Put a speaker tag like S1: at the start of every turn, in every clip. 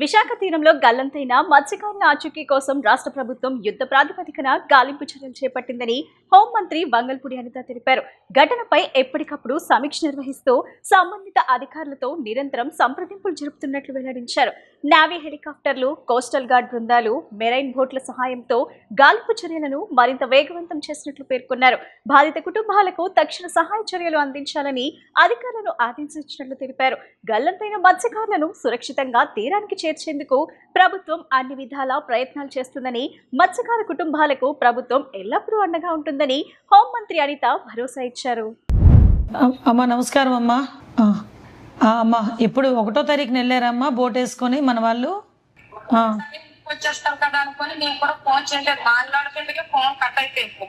S1: విశాఖ తీరంలో గల్లంతైన మత్స్యకారుల ఆచూకీ కోసం రాష్ట్ర ప్రభుత్వం యుద్ధ ప్రాతిపదికన గాలింపు చర్యలు చేపట్టిందని హోంమంత్రి బంగల్పూడి అనిత తెలిపారు. ఘటనపై ఎప్పటికప్పుడు సమీక్ష నిర్వహిస్తూ సంబంధిత అధికారులతో నిరంతరం సంప్రదింపులు జరుపుతున్నట్లు వెల్లడించారు. నేవీ హెలికాప్టర్లు, కోస్టల్ గార్డ్ బృందాలు, మెరైన్ బోట్ల సహాయంతో గాలింపు చర్యలను మరింత వేగవంతం చేసినట్లు పేర్కొన్నారు. బాధిత కుటుంబాలకు తక్షణ సహాయ చర్యలు అందించాలని అధికారులను ఆదేశించినట్లు తెలిపారు. గల్లంతైన మత్స్యకారులను సురక్షితంగా తీరానికి చేర్చేందుకు ప్రభుత్వం అన్ని విధాలా ప్రయత్నాలు చేస్తుందని, మత్స్యకార కుటుంబాలకు ప్రభుత్వం ఎల్లప్పుడూ అండగా ఉంటుందని హోంమంత్రి అనిత భరోసా ఇచ్చారు.
S2: అమ్మా నమస్కారం అమ్మా. అమ్మా ఇప్పుడు 1వ తారీఖున వెళ్ళారమ్మా బోట్ వేసుకొని మన వాళ్ళు
S3: వచ్చేస్తాం కదా అనుకుని నేను కూడా ఫోన్ చేయలేదు. మాట్లాడుతుంటే ఫోన్ కట్ అయిపోయింది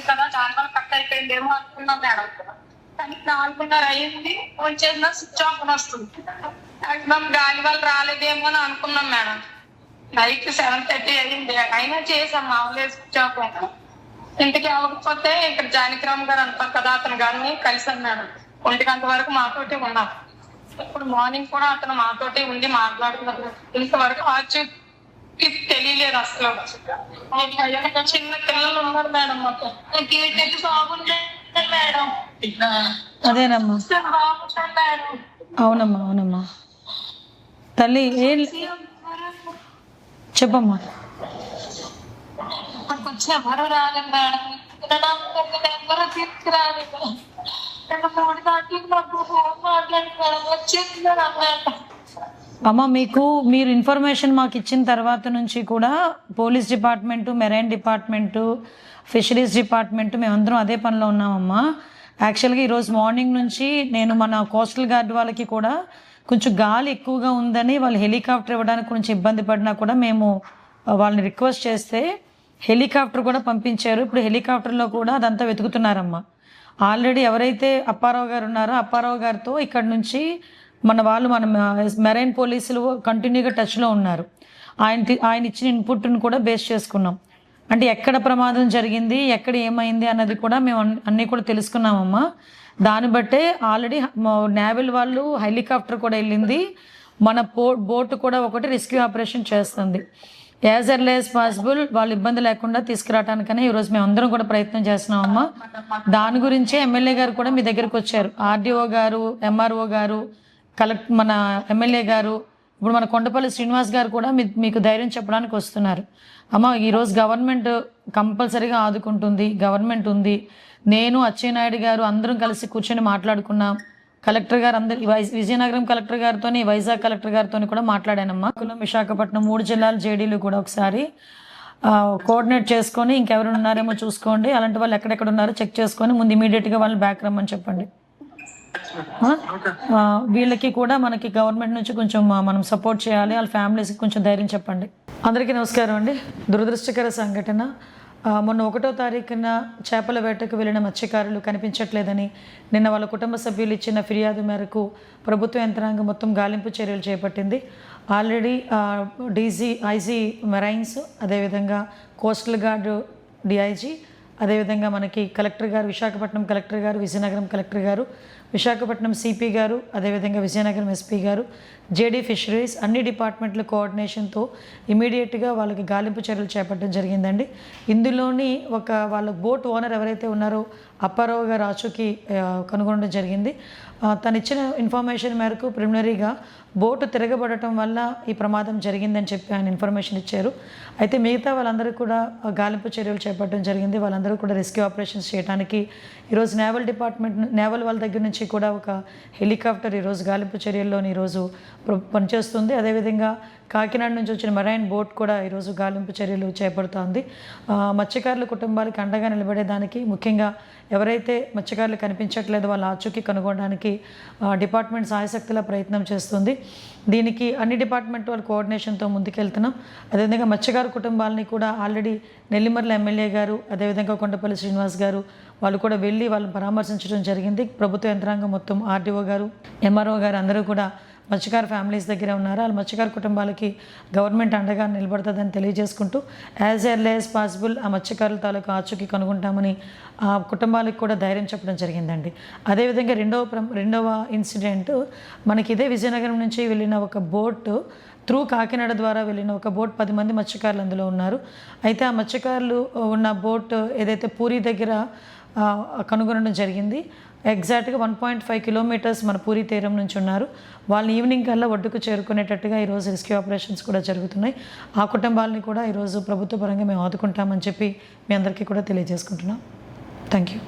S3: కదా, చాలా కట్ అయిపోయిందేమో అనుకున్నాం మేడం. కానీ 4:30 అయింది, ఫోన్ చేసినా స్విచ్ ఆఫ్ వస్తుంది. మాక్సిమం గాలి వల్ల రాలేదేమో అని అనుకున్నాం మేడం. నైట్ 7:30 అయింది, అయినా చేసాం మామూలుగా స్విచ్ ఆఫ్. ఇంటికి అవ్వకపోతే ఇక్కడ జానకిరామ్ గారు అంటారు కదా, అతను గారిని కలిసాం మేడం. 1 గంట వరకు మాతోటి ఉన్నాం. ఇప్పుడు మార్నింగ్ కూడా అతను మాతోటి ఉండి మాట్లాడుతున్నారు. ఇంతవరకు ఆచూకీ తెలియలేదు అసలు. చిన్న పిల్లలు ఉన్నారు మేడం, మొత్తం బాగుంది మేడం.
S2: అదేనమ్మా,
S3: మేడం
S2: అవునమ్మా అవునమ్మా. తల్లి చెప్పమ్మా.
S3: ఇప్పటికి వచ్చి ఎవరు రాలేదు మేడం, ఎవరు తీసుకురాలేదు. 2-3 గంటలకు నాకు ఫోన్ మాట్లాడి మేడం వచ్చేది మేడం.
S2: అమ్మ మీరు ఇన్ఫర్మేషన్ మాకు ఇచ్చిన తర్వాత నుంచి కూడా police department, marine department, fisheries department మేమందరం అదే పనిలో ఉన్నామమ్మా. యాక్చువల్గా ఈరోజు మార్నింగ్ నుంచి నేను మన కోస్టల్ గార్డ్ వాళ్ళకి కూడా కొంచెం గాలి ఎక్కువగా ఉందని వాళ్ళు హెలికాప్టర్ ఇవ్వడానికి కొంచెం ఇబ్బంది పడినా కూడా మేము వాళ్ళని రిక్వెస్ట్ చేస్తే హెలికాప్టర్ కూడా పంపించారు. ఇప్పుడు హెలికాప్టర్లో కూడా అదంతా వెతుకుతున్నారమ్మా. ఆల్రెడీ ఎవరైతే అప్పారావు గారు ఉన్నారో అప్పారావు గారితో ఇక్కడ నుంచి మన మెరైన్ పోలీసులు కంటిన్యూగా టచ్లో ఉన్నారు. ఆయన ఇచ్చిన ఇన్పుట్ని కూడా బేస్ చేసుకున్నాం. అంటే ఎక్కడ ప్రమాదం జరిగింది, ఎక్కడ ఏమైంది అన్నది కూడా మేము అన్నీ కూడా తెలుసుకున్నామమ్మా. దాన్ని బట్టే ఆల్రెడీ నేవల్ వాళ్ళు హెలికాప్టర్ కూడా వెళ్ళింది, మన బోట్ కూడా ఒకటి రెస్క్యూ ఆపరేషన్ చేస్తుంది. యాజ్ ఎర్లీ యాజ్ పాసిబుల్ వాళ్ళు ఇబ్బంది లేకుండా తీసుకురావడానికనే ఈరోజు మేము అందరం కూడా ప్రయత్నం చేస్తున్నామమ్మా. దాని గురించే ఎమ్మెల్యే గారు కూడా మీ దగ్గరికి వచ్చారు. ఆర్డీఓ గారు, ఎంఆర్ఓ గారు, మన ఎమ్మెల్యే గారు, ఇప్పుడు మన కొండపల్లి శ్రీనివాస్ గారు కూడా మీకు ధైర్యం చెప్పడానికి వస్తున్నారు. అమ్మ ఈరోజు గవర్నమెంట్ కంపల్సరీగా ఆదుకుంటుంది, గవర్నమెంట్ ఉంది. నేను అచ్చెన్నాయుడు గారు అందరం కలిసి కూర్చొని మాట్లాడుకున్నాం. కలెక్టర్ గారు అందరు విజయనగరం కలెక్టర్ గారితో, వైజాగ్ కలెక్టర్ గారితో కూడా మాట్లాడానమ్మా. విశాఖపట్నం 3 జిల్లాల జేడీలు కూడా ఒకసారి కోఆర్డినేట్ చేసుకొని ఇంకెవరు ఉన్నారేమో చూసుకోండి, అలాంటి వాళ్ళు ఎక్కడెక్కడ ఉన్నారో చెక్ చేసుకొని ముందు ఇమీడియట్గా వాళ్ళని బ్యాక్ రమ్మని చెప్పండి. వీళ్ళకి కూడా మనకి గవర్నమెంట్ నుంచి కొంచెం మనం సపోర్ట్ చేయాలి, వాళ్ళ ఫ్యామిలీస్కి కొంచెం ధైర్యం చెప్పండి. అందరికీ నమస్కారం అండి. దురదృష్టకర సంఘటన, మొన్న 1వ తారీఖున చేపల వేటకు వెళ్ళిన మత్స్యకారులు కనిపించట్లేదని నిన్న వాళ్ళ కుటుంబ సభ్యులు ఇచ్చిన ఫిర్యాదు మేరకు ప్రభుత్వ యంత్రాంగం మొత్తం గాలింపు చర్యలు చేపట్టింది. ఆల్రెడీ ఐజీ మెరైన్స్, అదేవిధంగా కోస్టల్ గార్డు డిఐజీ, అదేవిధంగా మనకి కలెక్టర్ గారు, విశాఖపట్నం కలెక్టర్ గారు, విజయనగరం కలెక్టర్ గారు, విశాఖపట్నం సిపి గారు, అదేవిధంగా విజయనగరం ఎస్పీ గారు, జేడీ ఫిషరీస్ అన్ని డిపార్ట్మెంట్ల కోఆర్డినేషన్తో ఇమీడియట్గా వాళ్ళకి గాలింపు చర్యలు చేపట్టడం జరిగిందండి. ఇందులోని వాళ్ళ బోట్ ఓనర్ ఎవరైతే ఉన్నారో అప్పారావు గారు ఆచూకీ కనుగొనడం జరిగింది. తను ఇచ్చిన ఇన్ఫర్మేషన్ మేరకు ప్రిలిమినరీగా బోటు తిరగబడటం వల్ల ఈ ప్రమాదం జరిగిందని చెప్పి ఆయన ఇన్ఫర్మేషన్ ఇచ్చారు. అయితే మిగతా వాళ్ళందరూ కూడా గాలింపు చర్యలు చేపట్టడం జరిగింది. వాళ్ళందరూ కూడా రెస్క్యూ ఆపరేషన్స్ చేయడానికి ఈరోజు నేవల్ వాళ్ళ దగ్గర నుంచి కూడా ఒక హెలికాప్టర్ ఈరోజు గాలింపు చర్యల్లోని ఈరోజు పనిచేస్తుంది. అదేవిధంగా కాకినాడ నుంచి వచ్చిన మెరైన్ బోట్ కూడా ఈరోజు గాలింపు చర్యలు చేపడుతోంది. మత్స్యకారుల కుటుంబాలకు అండగా నిలబడేదానికి, ముఖ్యంగా ఎవరైతే మత్స్యకారులు కనిపించట్లేదో వాళ్ళ ఆచూకీ కనుగొనడానికి డిపార్ట్మెంట్ సాయశక్తిలా ప్రయత్నం చేస్తుంది. దీనికి అన్ని డిపార్ట్మెంట్ వాళ్ళ కోఆర్డినేషన్తో ముందుకెళ్తున్నాం. అదేవిధంగా మత్స్యకారు కుటుంబాలని కూడా ఆల్రెడీ నెల్లిమర్ల ఎమ్మెల్యే గారు, అదేవిధంగా కొండపల్లి శ్రీనివాస్ గారు వాళ్ళు కూడా వెళ్ళి వాళ్ళని పరామర్శించడం జరిగింది. ప్రభుత్వ యంత్రాంగం మొత్తం ఆర్డీఓ గారు, ఎంఆర్ఓ గారు అందరూ కూడా మత్స్యకార ఫ్యామిలీస్ దగ్గర ఉన్నారు. వాళ్ళ మత్స్యకార కుటుంబాలకి గవర్నమెంట్ అండగా నిలబడుతుందని తెలియజేసుకుంటూ యాజ్ ఎర్లీ యాజ్ పాసిబుల్ ఆ మత్స్యకారుల తాలూకు ఆచూకీ కనుగొంటామని ఆ కుటుంబాలకు కూడా ధైర్యం చెప్పడం జరిగిందండి. అదేవిధంగా రెండవ ఇన్సిడెంట్ మనకి ఇదే విజయనగరం నుంచి వెళ్ళిన ఒక బోటు త్రూ కాకినాడ ద్వారా వెళ్ళిన ఒక బోట్ 10 మంది మత్స్యకారులు అందులో ఉన్నారు. అయితే ఆ మత్స్యకారులు ఉన్న బోట్ ఏదైతే పూరి దగ్గర కనుగొనడం జరిగింది. ఎగ్జాక్ట్గా 1.5 కిలోమీటర్స్ మన పూరి తీరం నుంచి ఉన్నారు. వాళ్ళని ఈవినింగ్ కల్లా ఒడ్డుకు చేరుకునేటట్టుగా ఈరోజు రెస్క్యూ ఆపరేషన్స్ కూడా జరుగుతున్నాయి. ఆ కుటుంబాలని కూడా ఈరోజు ప్రభుత్వ పరంగా మేము ఆదుకుంటామని చెప్పి మీ అందరికీ కూడా తెలియజేసుకుంటున్నాం. Thank you.